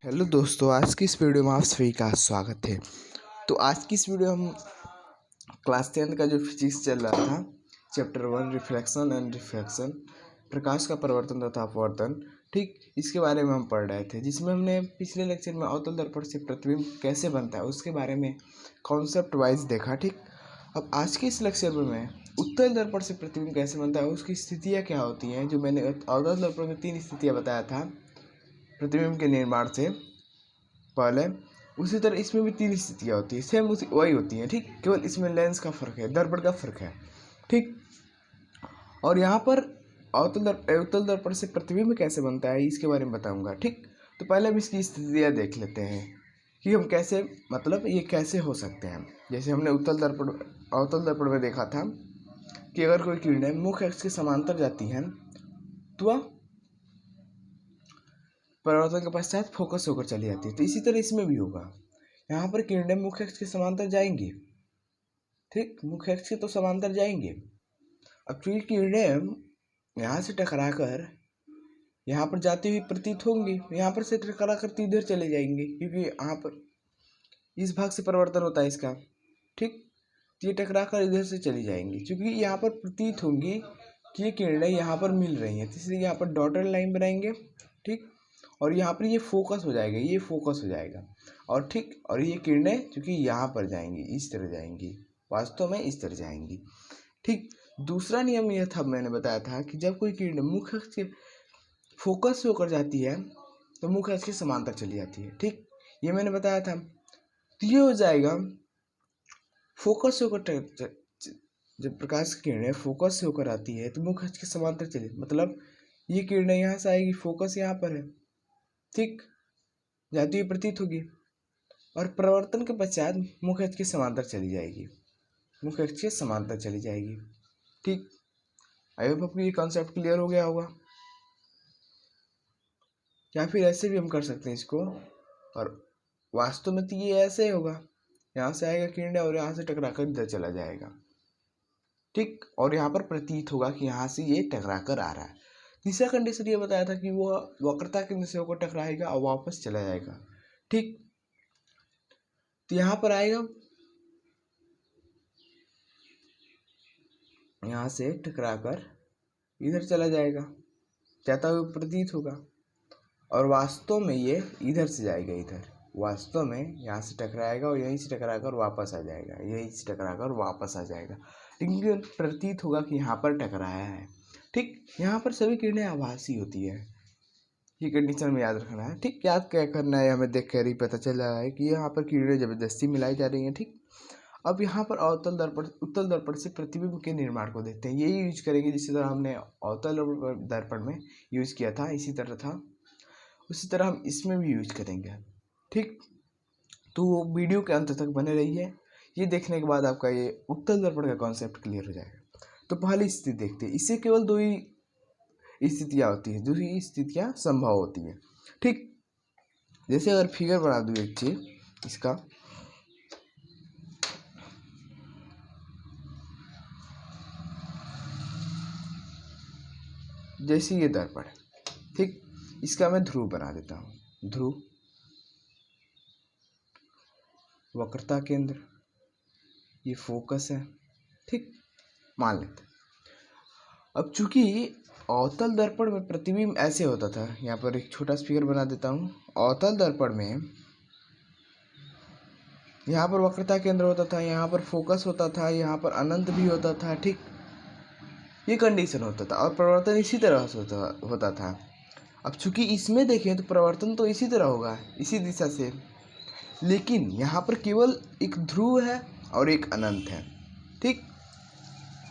Hello दोस्तों, आज की इस वीडियो में आप सभी का स्वागत है। तो आज की इस वीडियो हम क्लास 10th का जो फिजिक्स चल रहा था, चैप्टर 1 रिफ्लेक्शन एंड रिफ्रैक्शन, प्रकाश का परिवर्तन तथा अपवर्तन, ठीक इसके बारे में हम पढ़ रहे थे। जिसमें हमने पिछले लेक्चर में अवतल दर्पण से प्रतिबिंब कैसे बनता है उसके बारे में कॉन्सेप्ट वाइज देखा। ठीक, अब आज के इस लेक्चर में मैं उत्तल दर्पण से प्रतिबिंब कैसे बनता है, उसकी स्थितियाँ क्या होती हैं, जो मैंने अवतल दर्पण में 3 स्थितियाँ बताया था प्रतिबिंब के निर्माण से पहले, उसी तरह इसमें भी 3 स्थितियाँ होती है, सेम उसी वही होती हैं। ठीक, केवल इसमें लेंस का फर्क है, दर्पण का फर्क है। ठीक, और यहाँ पर अवतल दर्पण से प्रतिबिंब कैसे बनता है इसके बारे में बताऊंगा। ठीक, तो पहले हम इसकी स्थितियाँ देख लेते हैं कि हम कैसे, मतलब ये कैसे हो सकते हैं। जैसे हमने अवतल दर्पण में देखा था कि अगर कोई किरणें मुख्य अक्ष के समांतर जाती हैं तो वह परावर्तन के पश्चात फोकस होकर चली जाती है। तो इसी तरह इसमें भी होगा, यहाँ पर किरणें मुख्य अक्ष के समांतर जाएंगी। ठीक, मुख्य अक्ष के तो समांतर जाएंगे। अब चूंकि किरणें यहाँ से टकराकर यहाँ पर जाती हुई प्रतीत होंगी, यहाँ पर से टकराकर इधर चले जाएंगे, क्योंकि यहाँ पर इस भाग से परिवर्तन होता है इसका। ठीक, ये टकराकर इधर से चली जाएंगी, क्योंकि यहाँ पर प्रतीत होंगी कि ये किरणें यहाँ पर मिल रही हैं, इसलिए यहाँ पर डॉटेड लाइन बनाएंगे। ठीक, और यहाँ पर ये फोकस हो जाएगा, ये फोकस हो जाएगा। और ठीक, और ये किरणें चूंकि यहाँ पर जाएंगी, इस तरह जाएंगी, वास्तव में इस तरह जाएंगी। ठीक, दूसरा नियम यह था, मैंने बताया था कि जब कोई किरण मुख्य अक्ष के फोकस से होकर जाती है तो मुख्य अक्ष के समांतर चली जाती है। ठीक, ये मैंने बताया था। तो ये हो जाएगा फोकस से होकर, जब प्रकाश की किरणें फोकस से होकर आती है तो मुख्य अक्ष के समांतर चली, मतलब ये किरणें यहाँ से आएगी, फोकस यहाँ पर है। ठीक, जाती हुई प्रतीत होगी और परिवर्तन के पश्चात मुख्य अक्ष के समांतर चली जाएगी, मुख्य अक्ष के समांतर चली जाएगी। ठीक, आई होप आपको ये कॉन्सेप्ट क्लियर हो गया होगा। या फिर ऐसे भी हम कर सकते हैं इसको, और वास्तव में तो ये ऐसे होगा, यहाँ से आएगा किरणें और यहाँ से टकराकर इधर चला जाएगा। ठीक, और यहाँ पर प्रतीत होगा कि यहाँ से ये टकराकर आ रहा है। तीसरा कंडीशन ये बताया था कि वो वक्रता केंद्र से होकर टकराएगा और वापस चला जाएगा। ठीक, तो यहाँ पर आएगा, यहाँ से टकराकर इधर चला जाएगा, जाता हुआ प्रतीत होगा, और वास्तव में ये इधर से जाएगा, इधर वास्तव में यहाँ से टकराएगा और यहीं से टकराकर वापस आ जाएगा, यहीं से टकराकर वापस आ जाएगा, लेकिन प्रतीत होगा कि यहाँ पर टकराया है। ठीक, यहाँ पर सभी किरणें आभासी होती है, ये कंडीशन में याद रखना है। ठीक, याद क्या करना है, हमें देख कर ही पता चल रहा है कि यहाँ पर किरणें जबरदस्ती मिलाई जा रही हैं। ठीक, अब यहाँ पर उत्तल दर्पण से प्रतिबिंब के निर्माण को देखते हैं। यही यूज करेंगे जिस तरह हमने अवतल दर्पण में यूज किया था, इसी तरह था, उसी तरह हम इसमें भी यूज करेंगे। ठीक, तो वीडियो के अंत तक बने रहिए, ये देखने के बाद आपका ये उत्तल दर्पण का कॉन्सेप्ट क्लियर हो जाएगा। तो पहली स्थिति देखते हैं, इससे केवल 2 ही स्थितियाँ होती है, 2 ही स्थितियाँ संभव होती है। ठीक, जैसे अगर फिगर बना दूँ एक चीज इसका, जैसे ये दर्पण है। ठीक, इसका मैं ध्रुव बना देता हूँ, ध्रुव, वक्रता केंद्र, ये फोकस है। ठीक, मान लेते हैं। अब चूंकि अवतल दर्पण में प्रतिबिंब ऐसे होता था, यहाँ पर एक छोटा स्पीकर बना देता हूँ। अवतल दर्पण में यहाँ पर वक्रता केंद्र होता था, यहाँ पर फोकस होता था, यहाँ पर अनंत भी होता था। ठीक, ये कंडीशन होता था और परिवर्तन इसी तरह से होता था। अब चूंकि इसमें देखें तो परिवर्तन तो इसी तरह होगा, इसी दिशा से, लेकिन यहाँ पर केवल एक ध्रुव है और एक अनंत है। ठीक,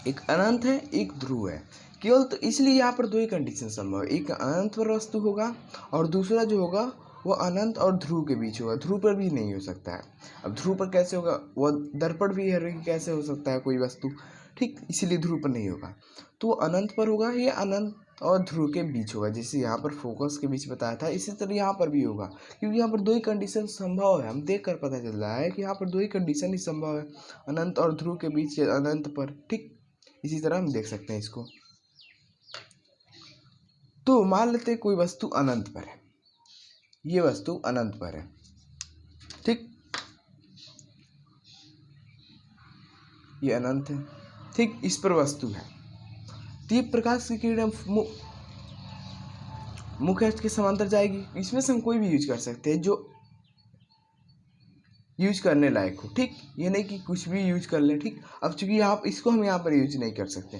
एक अनंत है, एक ध्रुव है केवल, तो इसलिए यहाँ पर 2 ही कंडीशन संभव है। एक अनंत पर वस्तु होगा और दूसरा जो होगा वो अनंत और ध्रुव के बीच होगा, ध्रुव पर भी नहीं हो सकता है। अब ध्रुव पर कैसे होगा, वो दर्पण भी है, कैसे हो सकता है कोई वस्तु। ठीक, इसीलिए ध्रुव पर नहीं होगा, तो अनंत पर होगा, ये अनंत और ध्रुव के बीच होगा। जैसे यहाँ पर फोकस के बीच बताया था, इसी तरह यहाँ पर भी होगा, क्योंकि यहाँ पर 2 ही कंडीशन संभव है। हम देख कर पता चल रहा है कि यहाँ पर 2 ही कंडीशन ही संभव है, अनंत और ध्रुव के बीच, अनंत पर। ठीक, इसी तरह हम देख सकते हैं इसको। तो मान लेते हैं कोई वस्तु अनंत पर है, ये वस्तु अनंत पर है। ठीक, ये अनंत है। ठीक, इस पर वस्तु है। तो ये प्रकाश की किरण मुख्य अक्ष के समांतर जाएगी। इसमें से हम कोई भी यूज कर सकते हैं जो यूज करने लायक हो। ठीक, ये नहीं कि कुछ भी यूज कर ले। ठीक, अब चूंकि आप इसको हम यहाँ पर यूज नहीं कर सकते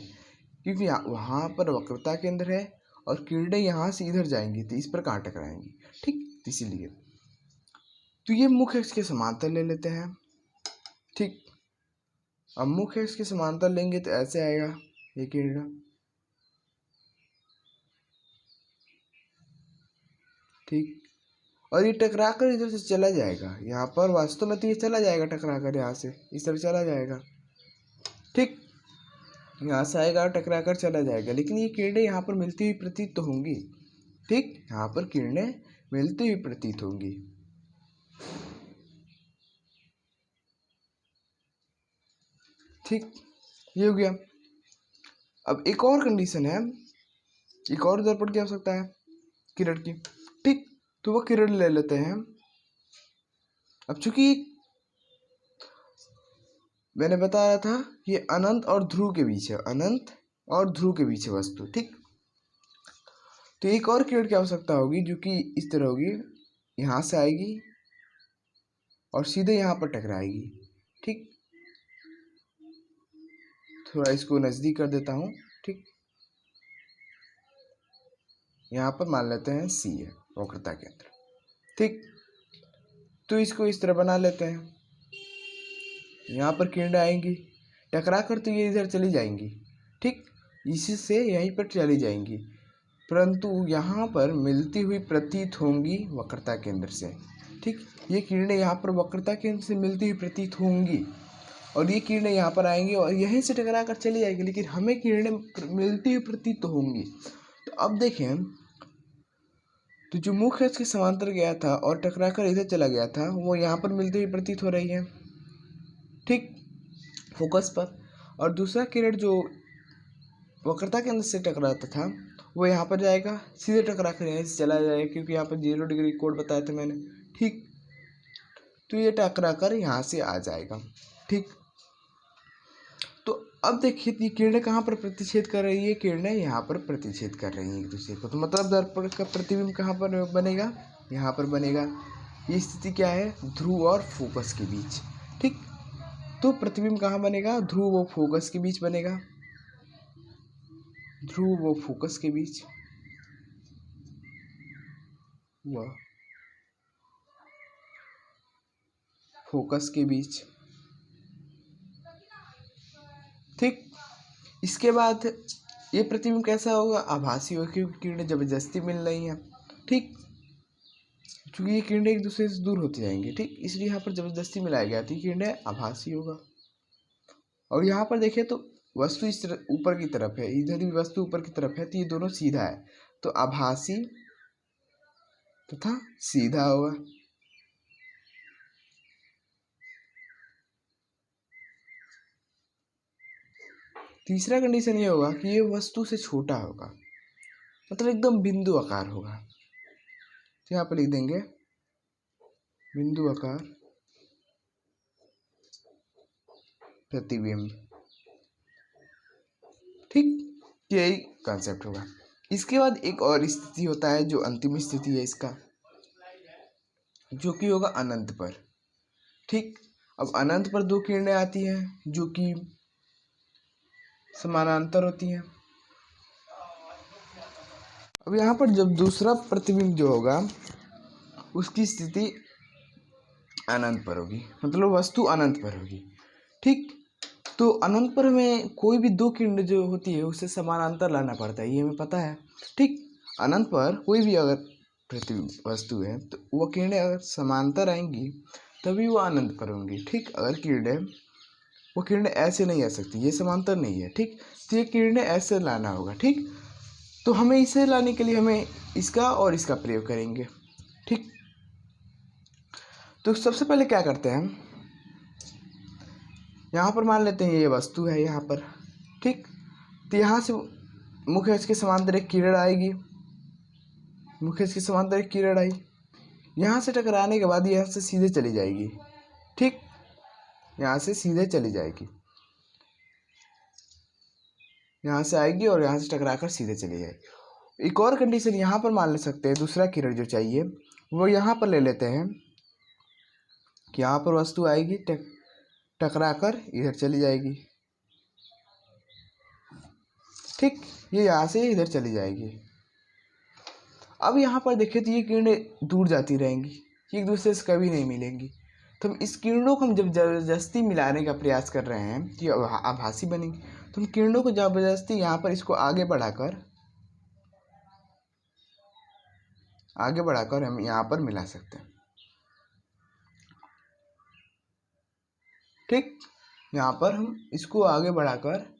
क्योंकि वहाँ पर वक्रता केंद्र है और किरणें यहाँ से इधर जाएंगी तो इस पर कहाँ टकराएंगी। ठीक, इसीलिए तो ये मुख्य अक्ष के समांतर ले लेते हैं। ठीक, अब मुख्य अक्ष के समांतर लेंगे तो ऐसे आएगा ये किरण। ठीक, और ये टकरा कर इधर से चला जाएगा। यहाँ पर वास्तव में तो ये चला जाएगा टकरा कर, यहाँ से इस तरह चला जाएगा। ठीक, यहाँ से आएगा और टकरा कर चला जाएगा, लेकिन ये किरणें यहाँ पर मिलती हुई प्रतीत तो होंगी। ठीक, यहाँ पर किरणें मिलती हुई प्रतीत होंगी। ठीक, ये हो गया। अब एक और कंडीशन है, एक और दर्पण की आवश्यकता है किरण की। ठीक, तो वो किरण ले लेते हैं। अब चूंकि मैंने बताया था ये अनंत और ध्रुव के बीच है, अनंत और ध्रुव के बीच है वस्तु। ठीक, तो एक और किरण की आवश्यकता होगी जो कि इस तरह होगी, यहाँ से आएगी और सीधे यहाँ पर टकराएगी। ठीक, थोड़ा इसको नजदीक कर देता हूँ। ठीक, यहाँ पर मान लेते हैं सी है वक्रता केंद्र। ठीक, तो इसको इस तरह बना लेते हैं। यहाँ पर किरणें आएंगी टकरा कर तो ये इधर चली जाएंगी। ठीक, इससे यहीं पर चली जाएंगी, परंतु यहाँ पर मिलती हुई प्रतीत होंगी वक्रता केंद्र से। ठीक, ये किरणें यहाँ पर वक्रता केंद्र से मिलती हुई प्रतीत होंगी और ये किरणें यहाँ पर आएंगी और यहीं से टकरा कर चली जाएगी, लेकिन हमें किरणें मिलती हुई प्रतीत तो होंगी। तो अब देखें, तो जो मुख्य अक्ष के समांतर गया था और टकरा कर इधर चला गया था वो यहाँ पर मिलती हुई प्रतीत हो रही है। ठीक, फोकस पर। और दूसरा किरण जो वक्रता केंद्र से टकराता था वो यहाँ पर जाएगा, सीधे टकरा कर यहाँ से चला जाएगा क्योंकि यहाँ पर 0 डिग्री कोण बताया था मैंने। ठीक, तो ये टकरा कर यहाँ से आ जाएगा। ठीक, तो अब देखिए ये किरणें कहाँ पर प्रतिच्छेद कर रही है, किरणें यहाँ पर प्रतिच्छेद कर रही हैं एक दूसरे को। तो मतलब दर्पण का प्रतिबिंब कहाँ पर बनेगा, यहाँ पर बनेगा। ये स्थिति क्या है, ध्रुव और फोकस के बीच। ठीक, तो प्रतिबिंब कहाँ बनेगा, ध्रुव व फोकस के बीच बनेगा, ध्रुव व फोकस के बीच, व फोकस के बीच। ठीक, इसके बाद ये प्रतिबिंब कैसा होगा, आभासी होगा क्योंकि किरणें जबरदस्ती मिल रही हैं। ठीक, क्योंकि ये किरणें एक दूसरे से दूर होती जाएंगी। ठीक, इसलिए यहाँ पर जबरदस्ती मिलाया गया तो किरणें आभासी होगा। और यहाँ पर देखें तो वस्तु इस तरह ऊपर की तरफ है, इधर भी वस्तु ऊपर की तरफ है, तो ये दोनों सीधा है, तो आभासी तथा सीधा होगा। तीसरा कंडीशन ये होगा कि ये वस्तु से छोटा होगा, मतलब एकदम बिंदु आकार होगा। तो यहाँ पर लिख देंगे बिंदु आकार प्रतिबिंब। ठीक, यही कॉन्सेप्ट होगा। इसके बाद एक और स्थिति होता है जो अंतिम स्थिति है इसका, जो कि होगा अनंत पर। ठीक, अब अनंत पर दो किरणें आती हैं जो कि समानांतर होती हैं। अब यहाँ पर जब दूसरा प्रतिबिंब जो होगा उसकी स्थिति अनंत पर होगी, मतलब वस्तु अनंत पर होगी। ठीक, तो अनंत पर हमें कोई भी दो किरण जो होती है उससे समानांतर लाना पड़ता है, ये हमें पता है। ठीक, अनंत पर कोई भी अगर प्रतिबिंब वस्तु है तो वो किरणें अगर समांतर आएंगी तभी वो अनंत पर होंगी। ठीक, अगर किरणें वो किरणें ऐसे नहीं आ सकती, ये समांतर नहीं है। ठीक, तो ये किरणें ऐसे लाना होगा। ठीक, तो हमें इसे लाने के लिए हमें इसका और इसका प्रयोग करेंगे। ठीक, तो सबसे पहले क्या करते हैं, यहाँ पर मान लेते हैं ये वस्तु है यहाँ पर। ठीक, तो यहाँ से मुख्य अक्ष के समांतर एक किरण आएगी, मुख्य अक्ष के समांतर एक किरण आई, यहाँ से टकराने के बाद यहाँ से सीधे चली जाएगी, ठीक, यहाँ से सीधे चली जाएगी, यहाँ से आएगी और यहाँ से टकरा कर सीधे चली जाएगी। एक और कंडीशन यहाँ पर मान ले सकते हैं, दूसरा किरण जो चाहिए वो यहाँ पर ले लेते हैं कि यहाँ पर वस्तु आएगी, टकरा कर इधर चली जाएगी, ठीक, ये यहाँ से इधर चली जाएगी। अब यहाँ पर देखें तो ये किरणें दूर जाती रहेंगी, एक दूसरे से कभी नहीं मिलेंगी। तो हम इस किरणों को हम जब ज़बरदस्ती मिलाने का प्रयास कर रहे हैं कि आभासी बनेंगी, तो हम किरणों को ज़बरदस्ती यहाँ पर इसको आगे बढ़ाकर हम यहाँ पर मिला सकते हैं, ठीक, यहाँ पर हम इसको आगे बढ़ाकर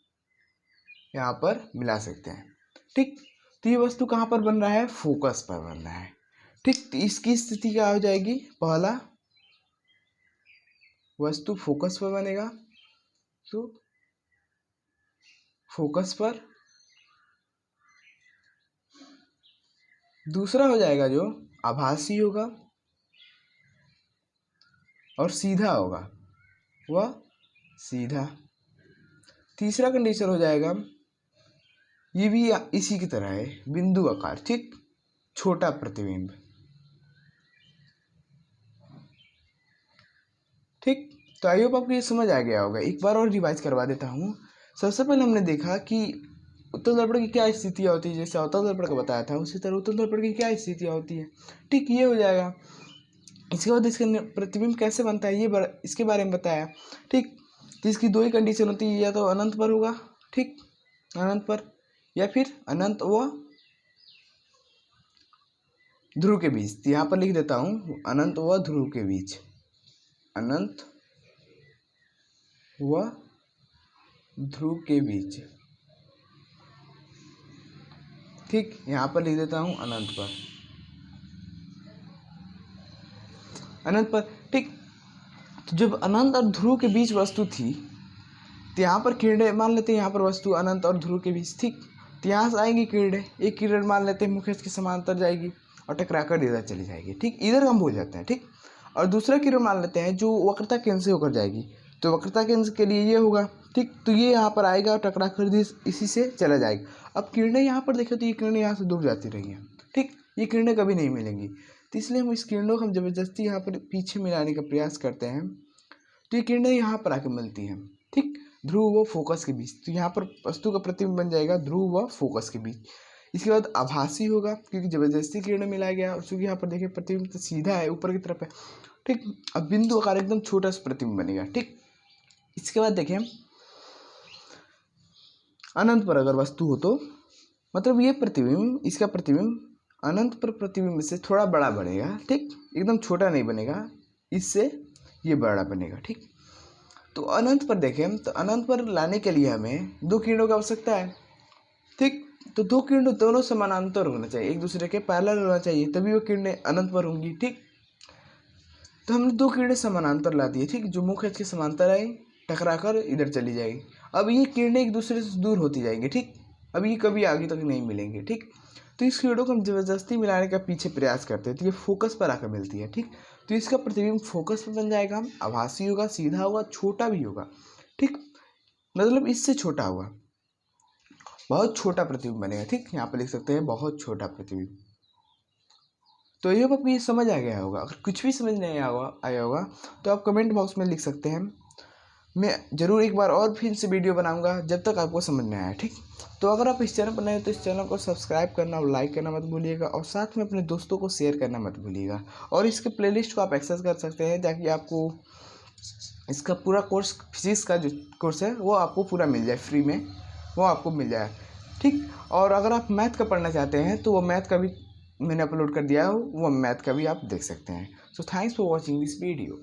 यहाँ पर मिला सकते हैं, ठीक। तो ये वस्तु कहाँ पर बन रहा है, फोकस पर बन रहा है, ठीक। तो इसकी स्थिति क्या हो जाएगी, पहला वस्तु फोकस पर बनेगा, तो फोकस पर, दूसरा हो जाएगा जो आभासी होगा और सीधा होगा, वह सीधा। तीसरा कंडीशन हो जाएगा, ये भी इसी की तरह है, बिंदु आकार, ठीक, छोटा प्रतिबिंब, ठीक। तो आई होप आपको ये समझ आ गया होगा। एक बार और रिवाइज करवा देता हूँ। सबसे पहले हमने देखा कि उत्तल दर्पण की क्या स्थितियाँ होती है, जैसे अवतल दर्पण का बताया था उसी तरह उत्तल दर्पण की क्या स्थितियाँ होती है, ठीक, ये हो जाएगा। इसके बाद इसका प्रतिबिंब कैसे बनता है ये इसके बारे में बताया, ठीक। तो इसकी दो ही कंडीशन होती है, या तो अनंत पर होगा, ठीक, अनंत पर, या फिर अनंत व ध्रुव के बीच। तो यहाँ पर लिख देता हूँ, अनंत व ध्रुव के बीच, अनंत व ध्रुव के बीच, ठीक, यहाँ पर लिख देता हूँ अनंत पर, अनंत पर, ठीक। तो जब अनंत और ध्रुव के बीच वस्तु थी तो यहाँ पर किरणें मान लेते हैं, यहाँ पर वस्तु अनंत और ध्रुव के बीच, ठीक। तो यहाँ से आएंगी किरणें, एक किरण मान लेते हैं मुख्य के समांतर जाएगी और टकराकर इधर चली जाएगी, ठीक, इधर हम भूल जाते हैं, ठीक। और दूसरा किरण मान लेते हैं जो वक्रता केंद्र से होकर जाएगी, तो वक्रता केंद्र के लिए ये होगा, ठीक। तो ये यहाँ पर आएगा और टकराकर इसी से चला जाएगा। अब किरणें यहाँ पर देखें तो ये किरणें यहाँ से दूर जाती रही हैं, ठीक, ये किरणें कभी नहीं मिलेंगी। तो इसलिए हम इस किरणों को हम जबरदस्ती यहाँ पर पीछे मिलाने का प्रयास करते हैं, तो ये किरणें यहाँ पर आके मिलती हैं, ठीक, ध्रुव व फोकस के बीच। तो यहाँ पर वस्तु का प्रतिबिंब बन जाएगा ध्रुव व फोकस के बीच। इसके बाद आभासी होगा, क्योंकि जबरदस्ती किरणें मिलाया गया और चूंकि यहाँ पर देखिए प्रतिबिंब तो सीधा है, ऊपर की तरफ है, ठीक। अब बिंदु आकार एकदम छोटा सा प्रतिबिंब बनेगा, ठीक। इसके बाद देखें अनंत पर अगर वस्तु हो तो मतलब ये प्रतिबिंब, इसका प्रतिबिंब अनंत पर प्रतिबिंब से थोड़ा बड़ा बनेगा, ठीक, एकदम छोटा नहीं बनेगा, इससे ये बड़ा बनेगा, ठीक। तो अनंत पर देखें तो अनंत पर लाने के लिए हमें दो किरणों की आवश्यकता है, ठीक। तो दो किरणों दोनों समानांतर होना चाहिए, एक दूसरे के पैरेलल होना चाहिए, तभी वो किरणें अनंत पर होंगी, ठीक। तो हमने दो किरणें समानांतर ला दी, ठीक, जो मुख्य अक्ष के समांतर आई, टकराकर इधर चली जाएगी। अब ये किरणें एक दूसरे से दूर होती जाएंगी, ठीक, अब ये कभी आगे तक नहीं मिलेंगे, ठीक। तो इस किरणों को हम जबरदस्ती मिलाने का पीछे प्रयास करते हैं, तो ये फोकस पर आकर मिलती है, ठीक। तो इसका प्रतिबिंब फोकस पर बन जाएगा, आभासी होगा, सीधा होगा, छोटा भी होगा, ठीक, मतलब इससे छोटा होगा, बहुत छोटा प्रतिबिंब बनेगा, ठीक। यहाँ पर लिख सकते हैं बहुत छोटा प्रतिबिंब। तो ये आपको ये समझ आ गया होगा। अगर कुछ भी समझ नहीं आया होगा तो आप कमेंट बॉक्स में लिख सकते हैं, मैं ज़रूर एक बार और फिर से वीडियो बनाऊंगा जब तक आपको समझ में आया, ठीक। तो अगर आप इस चैनल पर नए हो तो इस चैनल को सब्सक्राइब करना और लाइक करना मत भूलिएगा, और साथ में अपने दोस्तों को शेयर करना मत भूलिएगा। और इसके प्लेलिस्ट को आप एक्सेस कर सकते हैं ताकि आपको इसका पूरा कोर्स, फिजिक्स का जो कोर्स है वो आपको पूरा मिल जाए, फ्री में वो आपको मिल जाए, ठीक। और अगर आप मैथ का पढ़ना चाहते हैं तो वो मैथ का भी मैंने अपलोड कर दिया है, वो मैथ का भी आप देख सकते हैं। So thanks for watching this video.